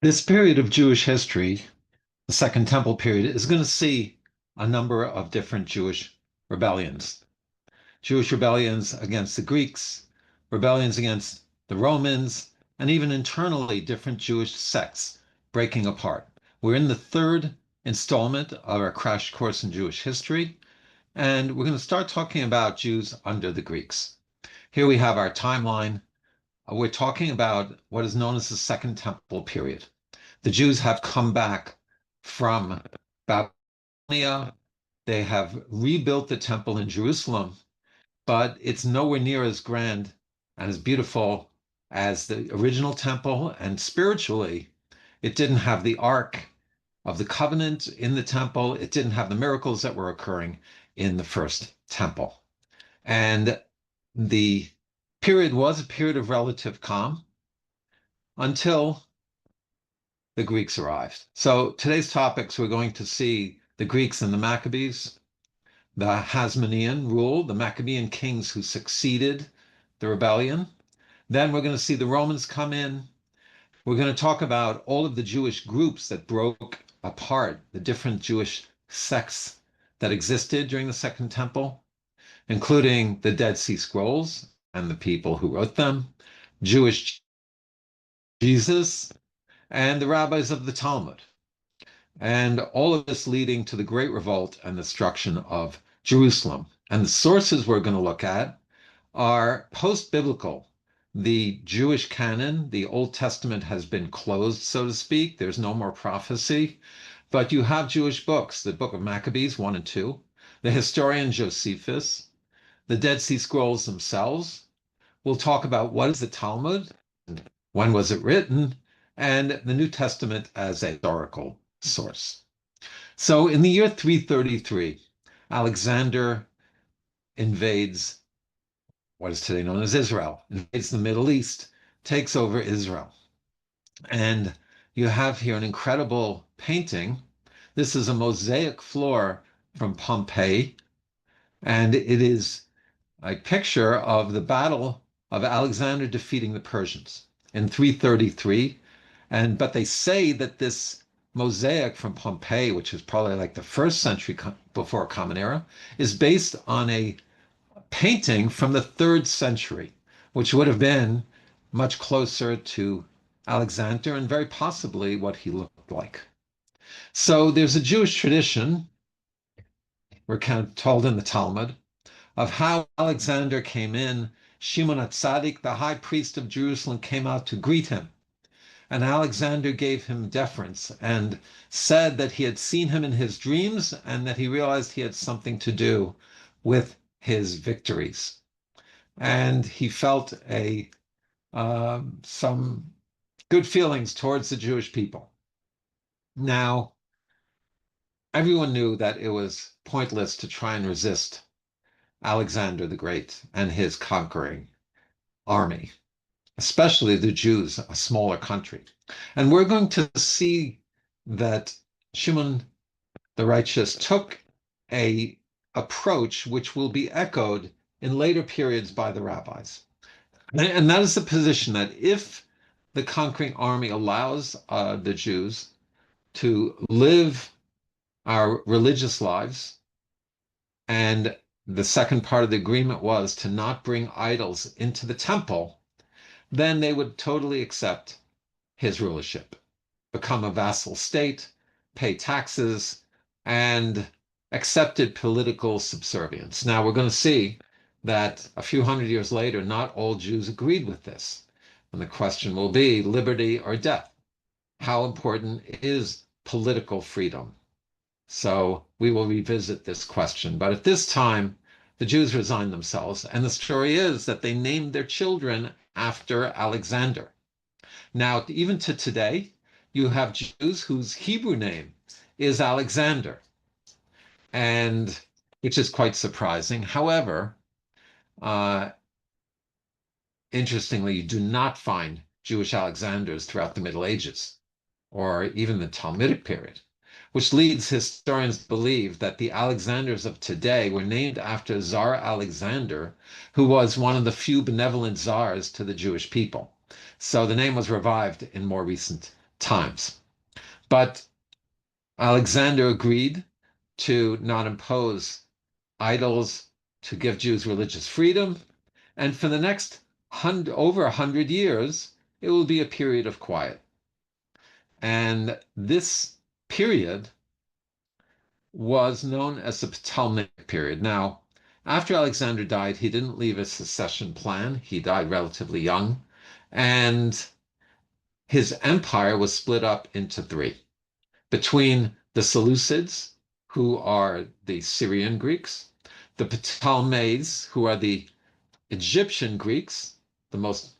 This period of Jewish history, the Second Temple period, is going to see a number of different Jewish rebellions. Jewish rebellions against the Greeks, rebellions against the Romans, and even internally different Jewish sects breaking apart. We're in the third installment of our crash course in Jewish history, and we're going to start talking about Jews under the Greeks. Here we have our timeline. We're talking about what is known as the Second Temple period. The Jews have come back from Babylonia. They have rebuilt the temple in Jerusalem, but it's nowhere near as grand and as beautiful as the original temple. And spiritually, it didn't have the Ark of the Covenant in the temple. It didn't have the miracles that were occurring in the first temple. And the period was a period of relative calm until the Greeks arrived. So today's topics, we're going to see the Greeks and the Maccabees, the Hasmonean rule, the Maccabean kings who succeeded the rebellion. Then we're going to see the Romans come in. We're going to talk about all of the Jewish groups that broke apart, the different Jewish sects that existed during the Second Temple, including the Dead Sea Scrolls and the people who wrote them, Jewish Jesus, and the rabbis of the Talmud. And all of this leading to the Great Revolt and the destruction of Jerusalem. And the sources we're going to look at are post-biblical. The Jewish canon, the Old Testament has been closed, so to speak. There's no more prophecy. But you have Jewish books, the book of Maccabees 1 and 2, the historian Josephus, the Dead Sea Scrolls themselves. We'll talk about what is the Talmud, when was it written, and the New Testament as a historical source. So in the year 333, Alexander invades what is today known as Israel, invades the Middle East, takes over Israel. And you have here an incredible painting. This is a mosaic floor from Pompeii, and it is a picture of the battle of Alexander defeating the Persians in 333. But they say that this mosaic from Pompeii, which is probably like the first century before Common Era, is based on a painting from the 3rd century, which would have been much closer to Alexander and very possibly what he looked like. So there's a Jewish tradition, we're kind of told in the Talmud, of how Alexander came in. Shimon HaTzadik, the high priest of Jerusalem, came out to greet him. And Alexander gave him deference and said that he had seen him in his dreams and that he realized he had something to do with his victories. And he felt some good feelings towards the Jewish people. Now, everyone knew that it was pointless to try and resist Alexander the Great and his conquering army, especially the Jews, a smaller country. And we're going to see that Shimon the Righteous took an approach which will be echoed in later periods by the rabbis. And that is the position that if the conquering army allows the Jews to live our religious lives, and the second part of the agreement was to not bring idols into the temple, then they would totally accept his rulership, become a vassal state, pay taxes, and accepted political subservience. Now, we're going to see that a few hundred years later, not all Jews agreed with this. And the question will be liberty or death. How important is political freedom? So we will revisit this question. But at this time, the Jews resigned themselves. And the story is that they named their children after Alexander. Now, even to today, you have Jews whose Hebrew name is Alexander, and which is quite surprising. However, interestingly, you do not find Jewish Alexanders throughout the Middle Ages or even the Talmudic period, which leads historians to believe that the Alexanders of today were named after Tsar Alexander, who was one of the few benevolent czars to the Jewish people. So the name was revived in more recent times. But Alexander agreed to not impose idols, to give Jews religious freedom, and for the next over 100 years, it will be a period of quiet. And this period was known as the Ptolemaic period. Now, after Alexander died, he didn't leave a succession plan. He died relatively young, and his empire was split up into three. Between the Seleucids, who are the Syrian Greeks, the Ptolemies, who are the Egyptian Greeks, the most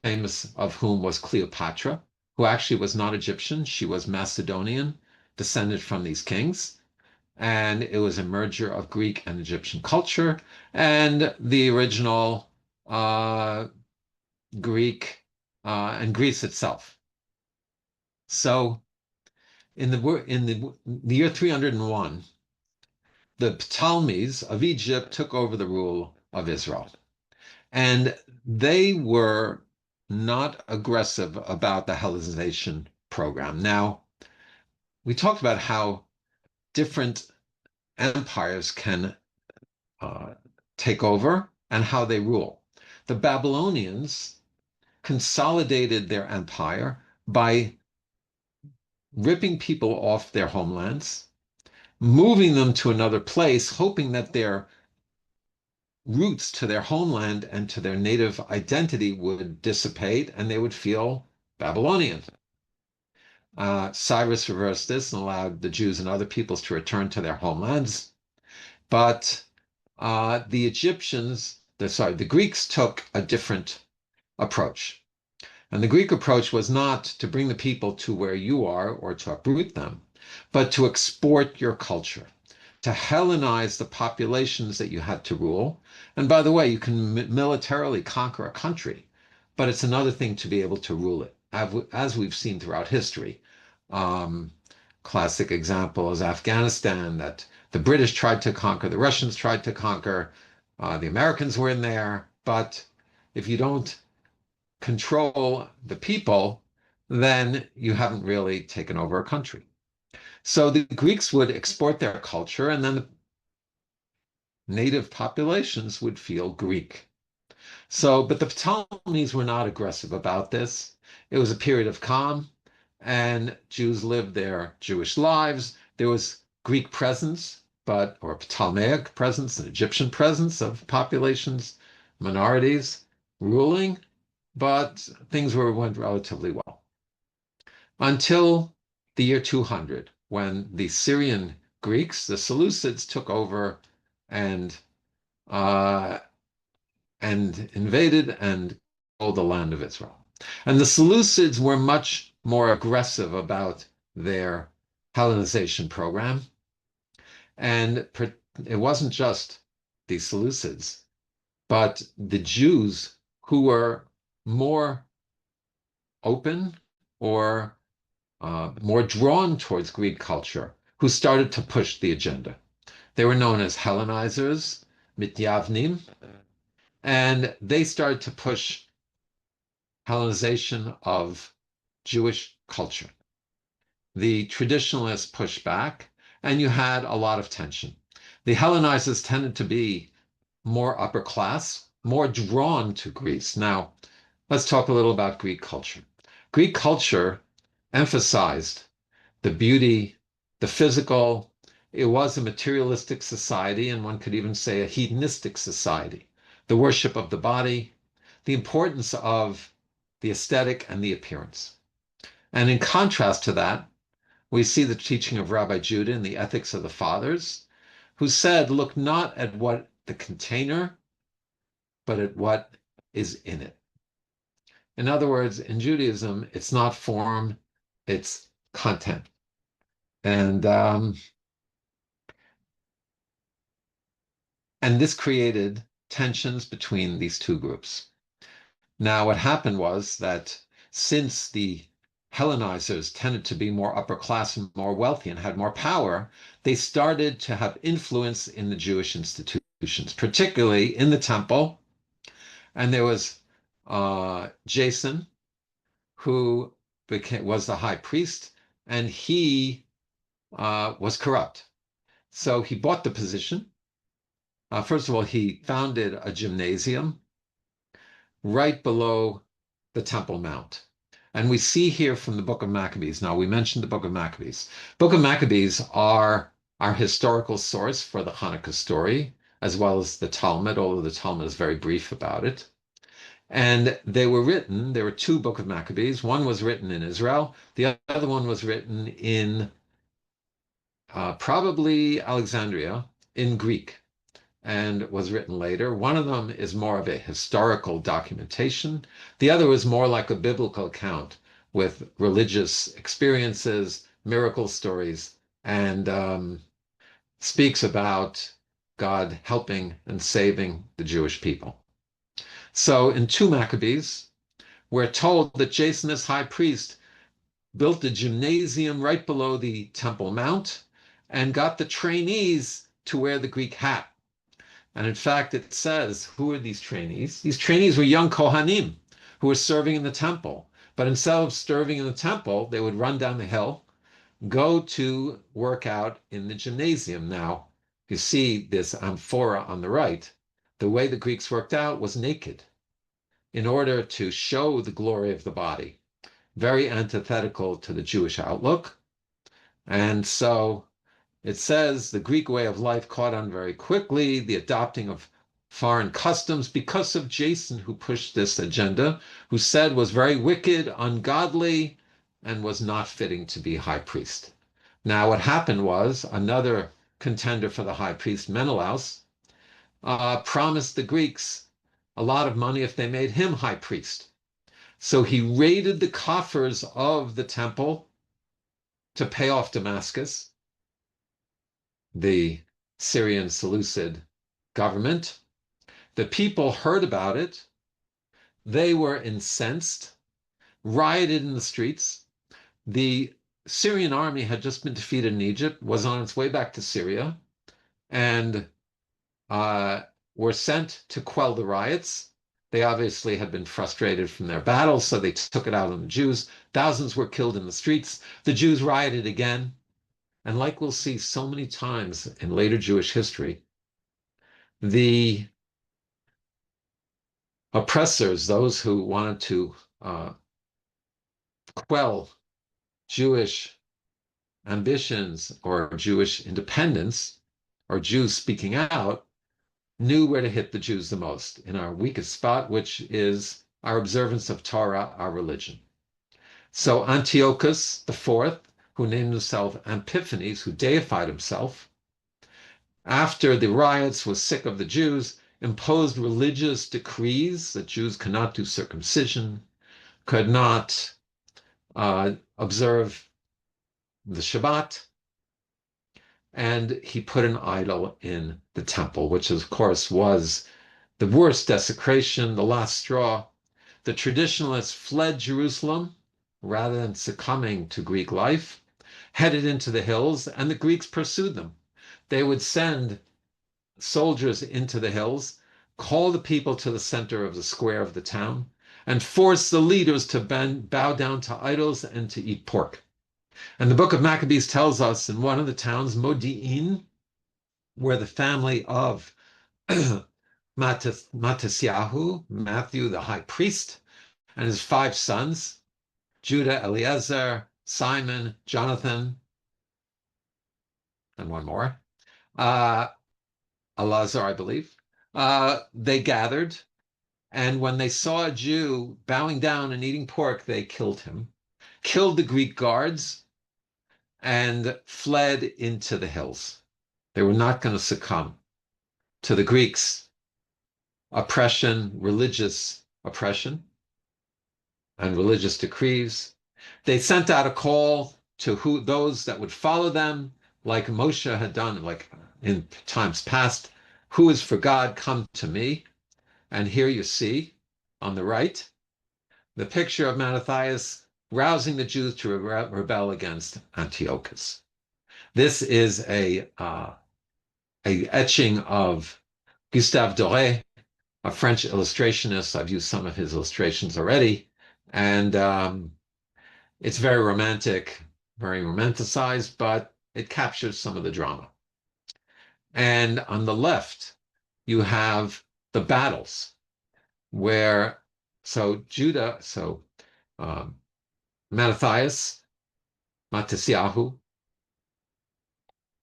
famous of whom was Cleopatra, who actually was not Egyptian. She was Macedonian, descended from these kings. And it was a merger of Greek and Egyptian culture, and the original Greek and Greece itself. So in the year 301, the Ptolemies of Egypt took over the rule of Israel. And they were not aggressive about the Hellenization program. Now, we talked about how different empires can take over and how they rule. The Babylonians consolidated their empire by ripping people off their homelands, moving them to another place, hoping that their roots to their homeland and to their native identity would dissipate and they would feel Babylonian. Cyrus reversed this and allowed the Jews and other peoples to return to their homelands. But the Greeks took a different approach. And the Greek approach was not to bring the people to where you are or to uproot them, but to export your culture, to Hellenize the populations that you had to rule. And by the way, you can militarily conquer a country, but it's another thing to be able to rule it, as we've seen throughout history. Classic example is Afghanistan, that the British tried to conquer, the Russians tried to conquer, the Americans were in there, but if you don't control the people, then you haven't really taken over a country. So the Greeks would export their culture, and then the native populations would feel Greek. So, but the Ptolemies were not aggressive about this. It was a period of calm, and Jews lived their Jewish lives. There was Greek presence, or Ptolemaic presence, an Egyptian presence of populations, minorities ruling, but things went relatively well. Until the year 200, when the Syrian Greeks, the Seleucids, took over and invaded and controlled the land of Israel. And the Seleucids were much more aggressive about their Hellenization program. And it wasn't just the Seleucids, but the Jews who were more open or more drawn towards Greek culture, who started to push the agenda. They were known as Hellenizers, Mityavnim, and they started to push Hellenization of Jewish culture. The traditionalists pushed back, and you had a lot of tension. The Hellenizers tended to be more upper class, more drawn to Greece. Now, let's talk a little about Greek culture. Greek culture emphasized the beauty, the physical. It was a materialistic society, and one could even say a hedonistic society. The worship of the body, the importance of the aesthetic and the appearance. And in contrast to that, we see the teaching of Rabbi Judah in the Ethics of the Fathers, who said, look not at what the container, but at what is in it. In other words, in Judaism, it's not form, it's content. And this created tensions between these two groups. Now, what happened was that since the Hellenizers tended to be more upper class and more wealthy and had more power, they started to have influence in the Jewish institutions, particularly in the temple. And there was Jason, who was the high priest, and he was corrupt. So he bought the position. First of all, he founded a gymnasium right below the Temple Mount. And we see here from the book of Maccabees. Now, we mentioned the book of Maccabees. Book of Maccabees are our historical source for the Chanukah story, as well as the Talmud, although the Talmud is very brief about it. And there were two Book of Maccabees. One was written in Israel. The other one was written in probably Alexandria in Greek and was written later. One of them is more of a historical documentation. The other is more like a biblical account with religious experiences, miracle stories, and speaks about God helping and saving the Jewish people. So in 2 Maccabees, we're told that Jason, this high priest, built a gymnasium right below the Temple Mount and got the trainees to wear the Greek hat. And in fact, it says, who are these trainees? These trainees were young Kohanim who were serving in the temple. But instead of serving in the temple, they would run down the hill, go to work out in the gymnasium. Now, you see this amphora on the right. The way the Greeks worked out was naked in order to show the glory of the body. Very antithetical to the Jewish outlook. And so it says the Greek way of life caught on very quickly, the adopting of foreign customs because of Jason, who pushed this agenda, who said was very wicked, ungodly, and was not fitting to be high priest. Now, what happened was another contender for the high priest, Menelaus, promised the Greeks a lot of money if they made him high priest. So he raided the coffers of the temple to pay off Damascus, the Syrian Seleucid government. The people heard about it. They were incensed, rioted in the streets. The Syrian army had just been defeated in Egypt, was on its way back to Syria, and were sent to quell the riots. They obviously had been frustrated from their battles, so they took it out on the Jews. Thousands were killed in the streets. The Jews rioted again. And like we'll see so many times in later Jewish history, the oppressors, those who wanted to quell Jewish ambitions or Jewish independence or Jews speaking out, knew where to hit the Jews the most in our weakest spot, which is our observance of Torah, our religion. So Antiochus IV, who named himself Epiphanes, who deified himself, after the riots was sick of the Jews, imposed religious decrees that Jews could not do circumcision, could not observe the Shabbat, and he put an idol in the temple, which of course was the worst desecration, the last straw. The traditionalists fled Jerusalem rather than succumbing to Greek life, headed into the hills, and the Greeks pursued them. They would send soldiers into the hills, call the people to the center of the square of the town, and force the leaders to bow down to idols and to eat pork. And the book of Maccabees tells us in one of the towns, Modi'in, where the family of Matisyahu, Matthew the high priest, and his 5 sons, Judah, Eliezer, Simon, Jonathan, and one more, Elazar, I believe, they gathered. And when they saw a Jew bowing down and eating pork, they killed him, killed the Greek guards, and fled into the hills. They were not going to succumb to the Greeks' oppression, religious oppression, and religious decrees. They sent out a call to those that would follow them, like Moshe had done, like in times past, who is for God, come to me. And here you see on the right, the picture of Mattathias rousing the Jews to rebel against Antiochus. This is a etching of Gustave Doré, a French illustrationist. I've used some of his illustrations already. And It's very romantic, very romanticized, but it captures some of the drama. And on the left, you have the battles where, um, Mattathias, Matisyahu,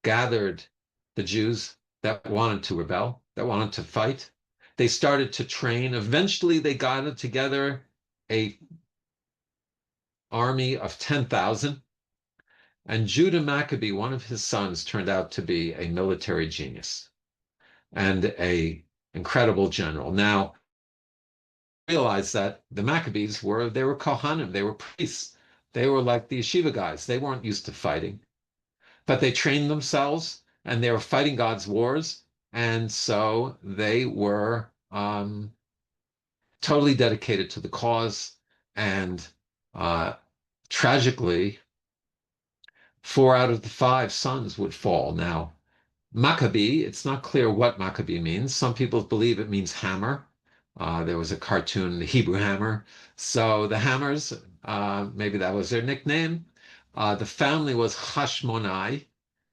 gathered the Jews that wanted to rebel, that wanted to fight. They started to train. Eventually, they got together a army of 10,000. And Judah Maccabee, one of his sons, turned out to be a military genius and a incredible general. Now, realize that the Maccabees they were Kohanim, they were priests. They were like the Yeshiva guys. They weren't used to fighting, but they trained themselves and they were fighting God's wars. And so they were totally dedicated to the cause. And tragically, 4 out of the 5 sons would fall. Now, Maccabee, it's not clear what Maccabee means. Some people believe it means hammer. There was a cartoon, the Hebrew Hammer. So the Hammers, maybe that was their nickname. The family was Hashmonai,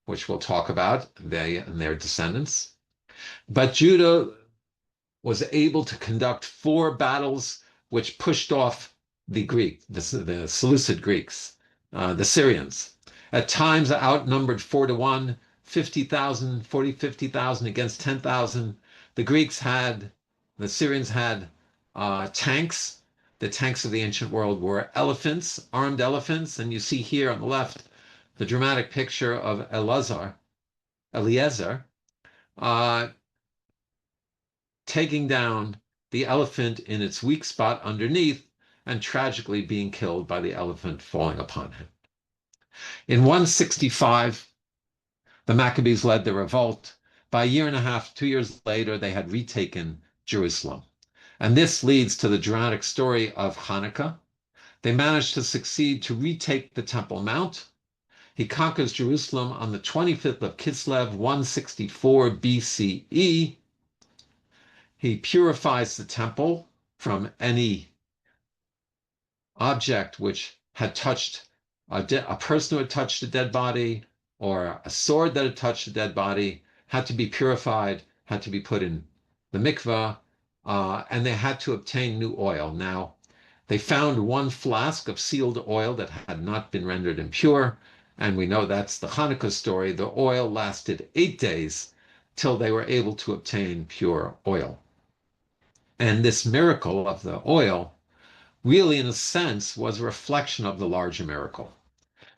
which we'll talk about, they and their descendants. But Judah was able to conduct 4 battles which pushed off the Seleucid Greeks, the Syrians. At times outnumbered 4-1, 50,000, 50,000 against 10,000. The Syrians had tanks. The tanks of the ancient world were elephants, armed elephants. And you see here on the left, the dramatic picture of Eliezer, taking down the elephant in its weak spot underneath and tragically being killed by the elephant falling upon him. In 165, the Maccabees led the revolt. By a year and a half, 2 years later, they had retaken Jerusalem. And this leads to the dramatic story of Chanukah. They managed to succeed to retake the Temple Mount. He conquers Jerusalem on the 25th of Kislev, 164 BCE. He purifies the temple from any object which had touched a person who had touched a dead body, or a sword that had touched a dead body, had to be purified, had to be put in the mikveh, and they had to obtain new oil. Now, they found 1 flask of sealed oil that had not been rendered impure, and we know that's the Chanukah story. The oil lasted 8 days till they were able to obtain pure oil. And this miracle of the oil really, in a sense, was a reflection of the larger miracle,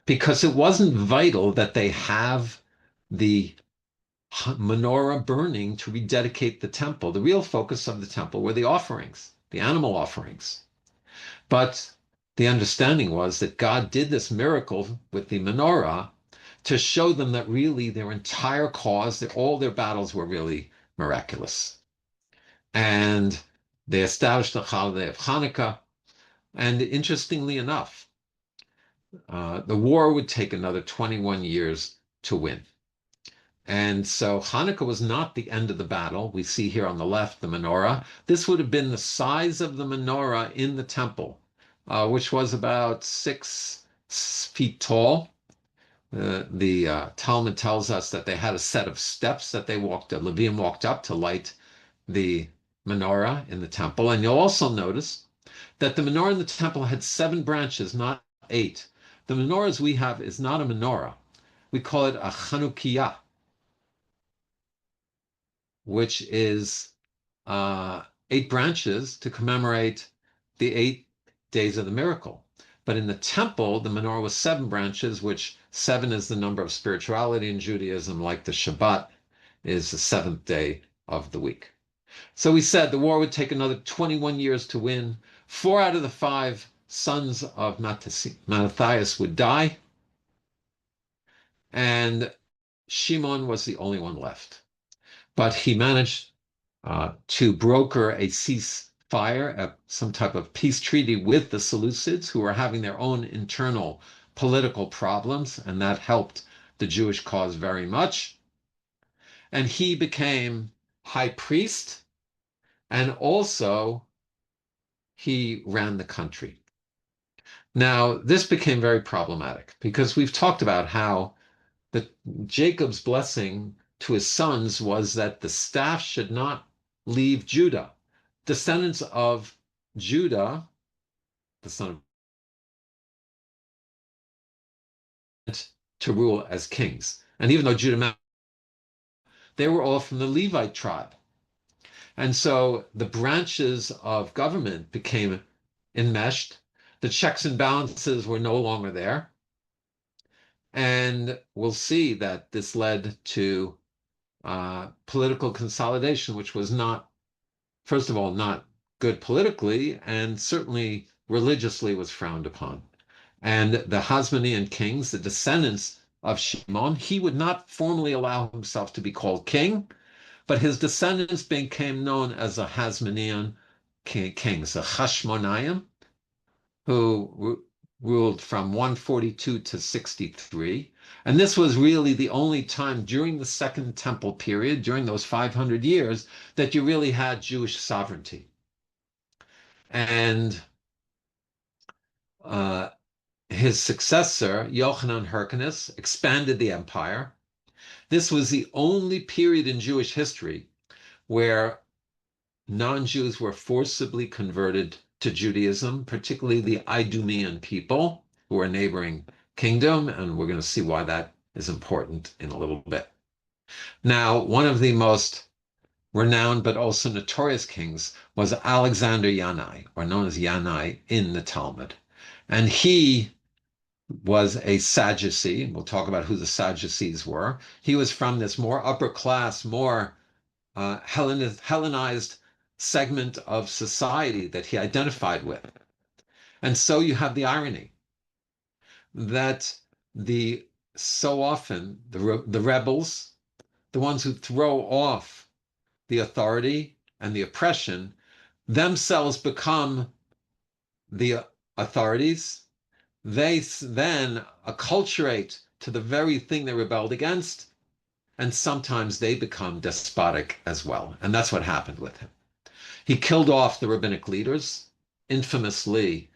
because it wasn't vital that they have the menorah burning to rededicate the temple. The real focus of the temple were the offerings, the animal offerings. But the understanding was that God did this miracle with the menorah to show them that really their entire cause, all their battles were really miraculous. And they established the holiday of Hanukkah. And interestingly enough, the war would take another 21 years to win. And so Hanukkah was not the end of the battle. We see here on the left the menorah. This would have been the size of the menorah in the temple, which was about 6 feet tall. The Talmud tells us that they had a set of steps that Levim walked up to light the menorah in the temple. And you'll also notice that the menorah in the temple had 7 branches, not 8. The menorahs we have is not a menorah. We call it a Chanukiah, which is 8 branches to commemorate the 8 days of the miracle. But in the temple, the menorah was 7 branches, which 7 is the number of spirituality in Judaism, like the Shabbat is the 7th day of the week. So we said the war would take another 21 years to win. 4 out of the 5 sons of Mattathias would die, and Shimon was the only one left. But he managed to broker a ceasefire, some type of peace treaty with the Seleucids, who were having their own internal political problems, and that helped the Jewish cause very much. And he became high priest, and also he ran the country. Now, this became very problematic because we've talked about how Jacob's blessing to his sons was that the staff should not leave Judah. Descendants of Judah, the son of to rule as kings. And even though Judah, they were all from the Levite tribe. And so the branches of government became enmeshed. The checks and balances were no longer there. And we'll see that this led to political consolidation, which was not, first of all, not good politically, and certainly religiously was frowned upon. And the Hasmonean kings, the descendants of Shimon, he would not formally allow himself to be called king, but his descendants became known as the Hasmonean kings, the Hashmonayim, who ruled from 142 to 63. And this was really the only time during the Second Temple period, during those 500 years, that you really had Jewish sovereignty. And his successor, Yochanan Hyrcanus, expanded the empire. This was the only period in Jewish history where non-Jews were forcibly converted to Judaism, particularly the Idumean people who were a neighboring kingdom, and we're going to see why that is important in a little bit. Now, one of the most renowned but also notorious kings was Alexander Yanai, or known as Yanai in the Talmud. And he was a Sadducee. We'll talk about who the Sadducees were. He was from this more upper class, more Hellenized segment of society that he identified with. And so you have the irony that so often the rebels, the ones who throw off the authority and the oppression, themselves become the authorities. They then acculturate to the very thing they rebelled against, and sometimes they become despotic as well. And that's what happened with him. He killed off the rabbinic leaders, infamously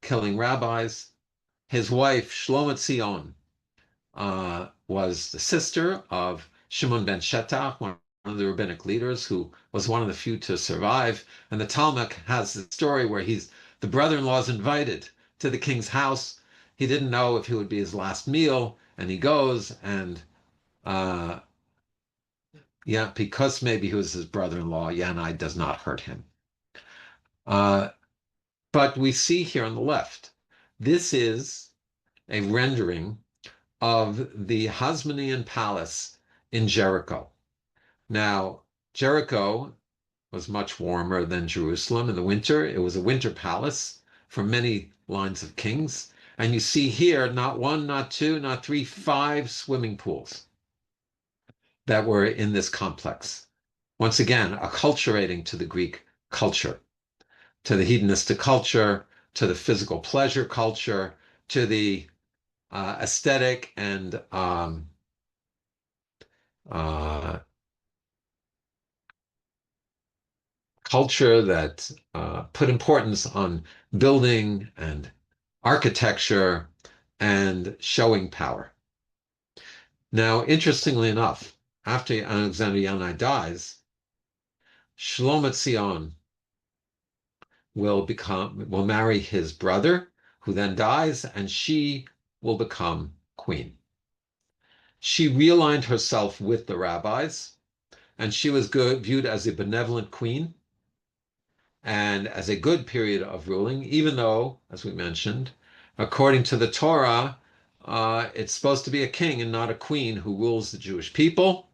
killing rabbis. His wife, Shlomo Tzion, was the sister of Shimon ben Shetach, one of the rabbinic leaders, who was one of the few to survive. And the Talmud has the story where the brother-in-law is invited to the king's house. He didn't know if it would be his last meal, and he goes, and because maybe he was his brother-in-law, Yanai does not hurt him. But we see here on the left, this is a rendering of the Hasmonean palace in Jericho. Now, Jericho was much warmer than Jerusalem in the winter. It was a winter palace for many lines of kings. And you see here, not one, not two, not three, 5 swimming pools that were in this complex. Once again, acculturating to the Greek culture, to the hedonistic culture, to the physical pleasure culture, to the aesthetic and culture that put importance on building and architecture and showing power. Now, interestingly enough, after Alexander Yanai dies, Shlomo Tzion will marry his brother, who then dies, and she will become queen. She realigned herself with the rabbis, and she was viewed as a benevolent queen and as a good period of ruling, even though, as we mentioned, according to the Torah, it's supposed to be a king and not a queen who rules the Jewish people.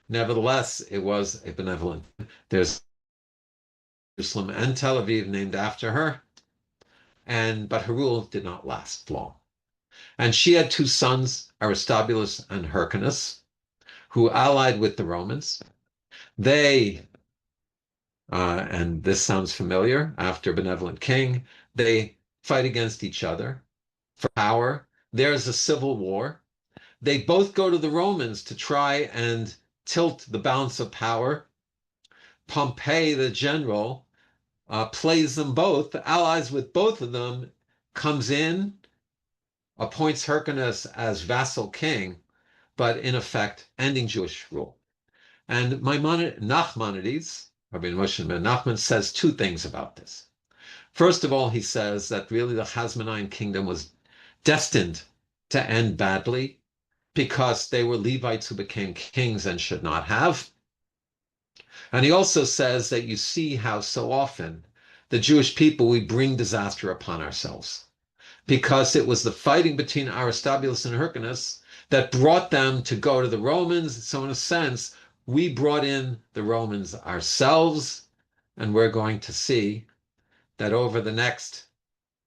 Nevertheless, it was a benevolent. There's Jerusalem and Tel Aviv named after her, but her rule did not last long. And she had 2 sons, Aristobulus and Hyrcanus, who allied with the Romans. They, and this sounds familiar, after benevolent king, they fight against each other for power. There's a civil war. They both go to the Romans to try and tilt the balance of power. Pompey, the general, plays them both, allies with both of them, comes in, appoints Hyrcanus as vassal king, but in effect ending Jewish rule. And Nachmanides, Rabbi Moshe ben Nachman, says two things about this. First of all, he says that really the Hasmonean kingdom was destined to end badly because they were Levites who became kings and should not have. And he also says that you see how so often the Jewish people, we bring disaster upon ourselves because it was the fighting between Aristobulus and Hyrcanus that brought them to go to the Romans. So in a sense, we brought in the Romans ourselves, and we're going to see that over the next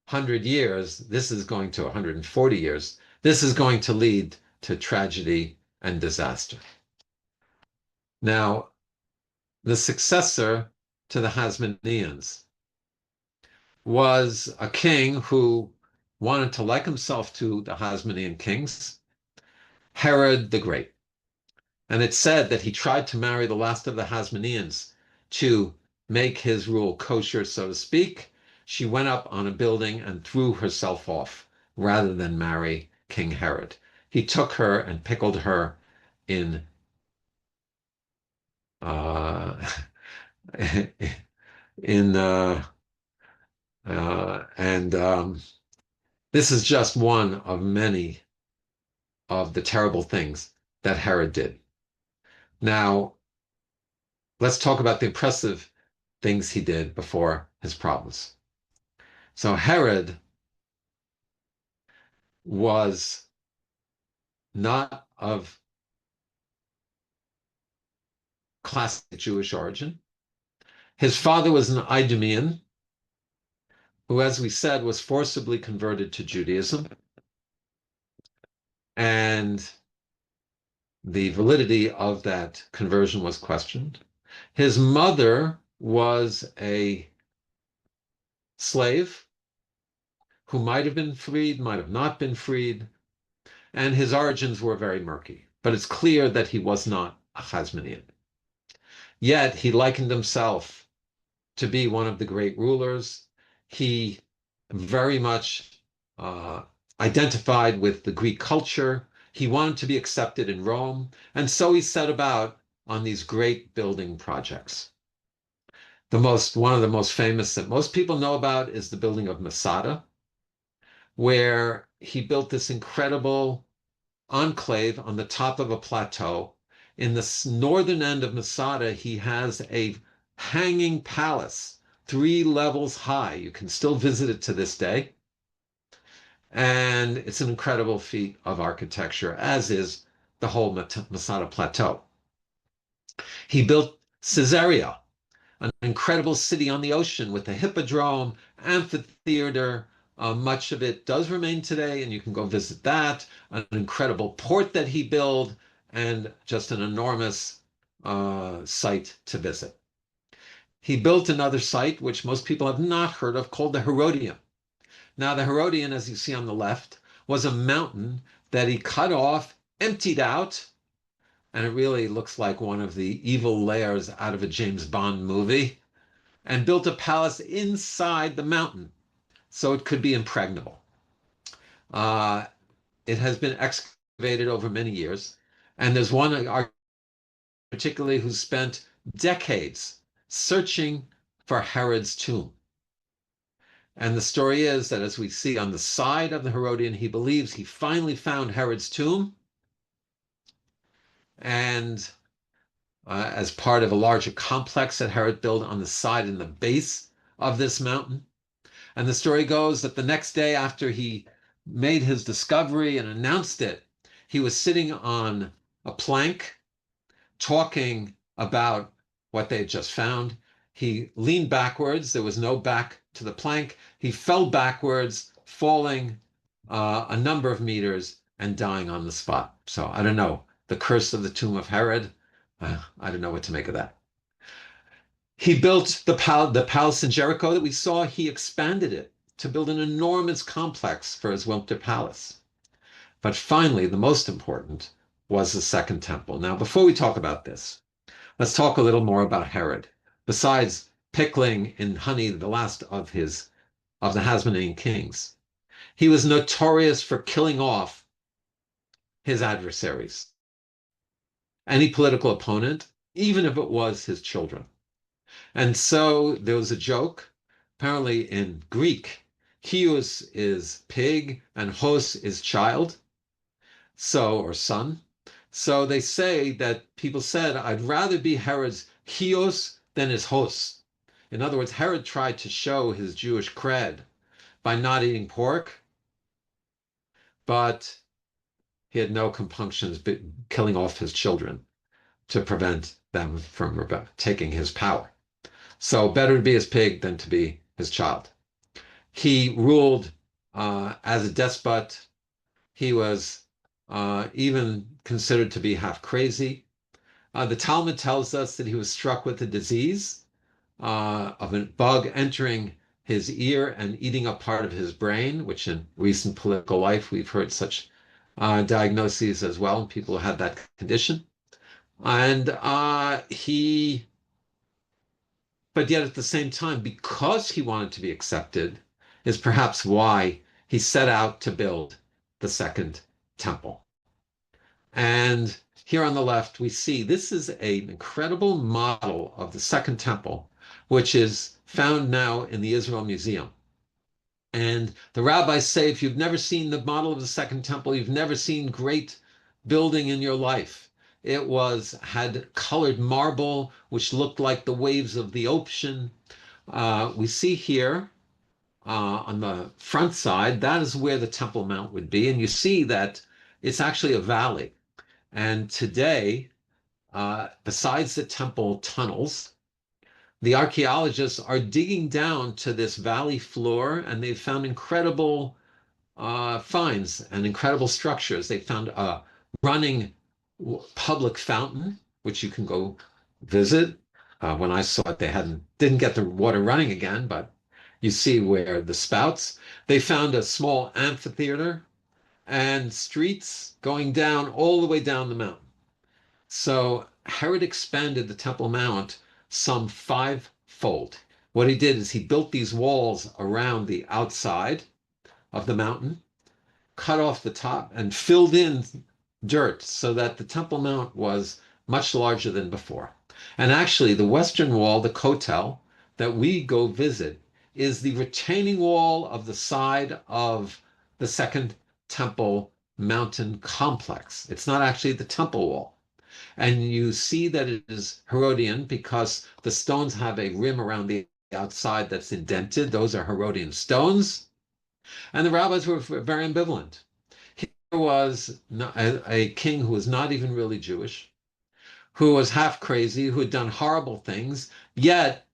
100 years, this is going to 140 years, this is going to lead to tragedy and disaster. Now, the successor to the Hasmoneans was a king who wanted to like himself to the Hasmonean kings, Herod the Great. And it's said that he tried to marry the last of the Hasmoneans to make his rule kosher, so to speak. She went up on a building and threw herself off rather than marry King Herod. He took her and pickled her in in and this is just one of many of the terrible things that Herod did. Now, let's talk about the impressive things he did before his problems. So Herod was not of classic Jewish origin. His father was an Idumean who, as we said, was forcibly converted to Judaism. And the validity of that conversion was questioned. His mother was a slave who might have been freed, might have not been freed, and his origins were very murky. But it's clear that he was not a Hasmonean. Yet he likened himself to be one of the great rulers. He very much identified with the Greek culture. He wanted to be accepted in Rome, and so he set about on these great building projects. One of the most famous that most people know about is the building of Masada, where he built this incredible enclave on the top of a plateau. In the northern end of Masada, he has a hanging palace, 3 levels high. You can still visit it to this day. And it's an incredible feat of architecture, as is the whole Masada Plateau. He built Caesarea, an incredible city on the ocean with a hippodrome, amphitheater. Much of it does remain today, and you can go visit that. An incredible port that he built, and just an enormous site to visit. He built another site, which most people have not heard of, called the Herodium. Now, the Herodian, as you see on the left, was a mountain that he cut off, emptied out, and it really looks like one of the evil lairs out of a James Bond movie, and built a palace inside the mountain so it could be impregnable. It has been excavated over many years, and there's one architect particularly who spent decades searching for Herod's tomb. And the story is that, as we see on the side of the Herodian, he believes he finally found Herod's tomb. And as part of a larger complex that Herod built on the side and the base of this mountain. And the story goes that the next day after he made his discovery and announced it, he was sitting on a plank talking about what they had just found. He leaned backwards. There was no back to the plank. He fell backwards, falling a number of meters and dying on the spot. So I don't know. The curse of the tomb of Herod. I don't know what to make of that. He built the palace in Jericho that we saw. He expanded it to build an enormous complex for his winter palace. But finally, the most important was the Second Temple. Now, before we talk about this, let's talk a little more about Herod. Besides pickling in honey the last of the Hasmonean kings, He was notorious for killing off his adversaries, any political opponent, even if it was his children. And so there was a joke, apparently in Greek, Chios is pig and hos is child, so, or son. So they say that people said, I'd rather be Herod's Chios than his hos. In other words, Herod tried to show his Jewish cred by not eating pork, but he had no compunctions killing off his children to prevent them from taking his power. So better to be his pig than to be his child. He ruled as a despot. He was even considered to be half crazy. The Talmud tells us that he was struck with a disease of a bug entering his ear and eating up part of his brain, which in recent political life we've heard such diagnoses as well, and people who had that condition. And but yet at the same time, because he wanted to be accepted, is perhaps why he set out to build the second temple. And here on the left, we see this is an incredible model of the second temple, which is found now in the Israel Museum. And the rabbis say, if you've never seen the model of the second temple, you've never seen great building in your life. It had colored marble, which looked like the waves of the ocean. We see here on the front side, that is where the Temple Mount would be. And you see that it's actually a valley. And today, besides the temple tunnels, the archaeologists are digging down to this valley floor, and they've found incredible finds and incredible structures. They found a running public fountain, which you can go visit. When I saw it, they didn't get the water running again, but you see where the spouts. They found a small amphitheater and streets going down all the way down the mountain. So Herod expanded the Temple Mount some fivefold. What he did is he built these walls around the outside of the mountain, cut off the top, and filled in dirt so that the Temple Mount was much larger than before. And actually, the western wall, the Kotel, that we go visit, is the retaining wall of the side of the second temple mountain complex. It's not actually the temple wall. And you see that it is Herodian because the stones have a rim around the outside that's indented. Those are Herodian stones. And the rabbis were very ambivalent. Here was a king who was not even really Jewish, who was half crazy, who had done horrible things, yet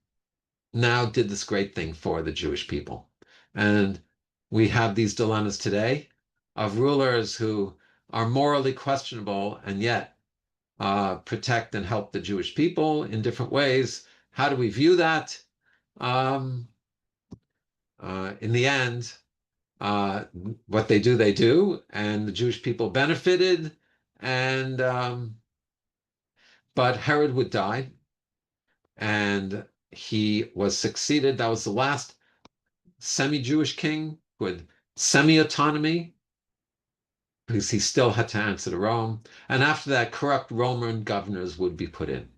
now did this great thing for the Jewish people. And we have these dilemmas today of rulers who are morally questionable and yet protect and help the Jewish people in different ways. How do we view that? In the end, what they do, and the Jewish people benefited, and but Herod would die, and he was succeeded. That was the last semi-Jewish king who had semi-autonomy, because he still had to answer to Rome. And after that, corrupt Roman governors would be put in.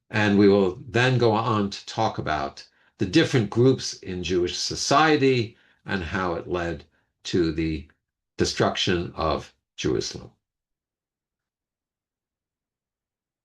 And we will then go on to talk about the different groups in Jewish society and how it led to the destruction of Jerusalem.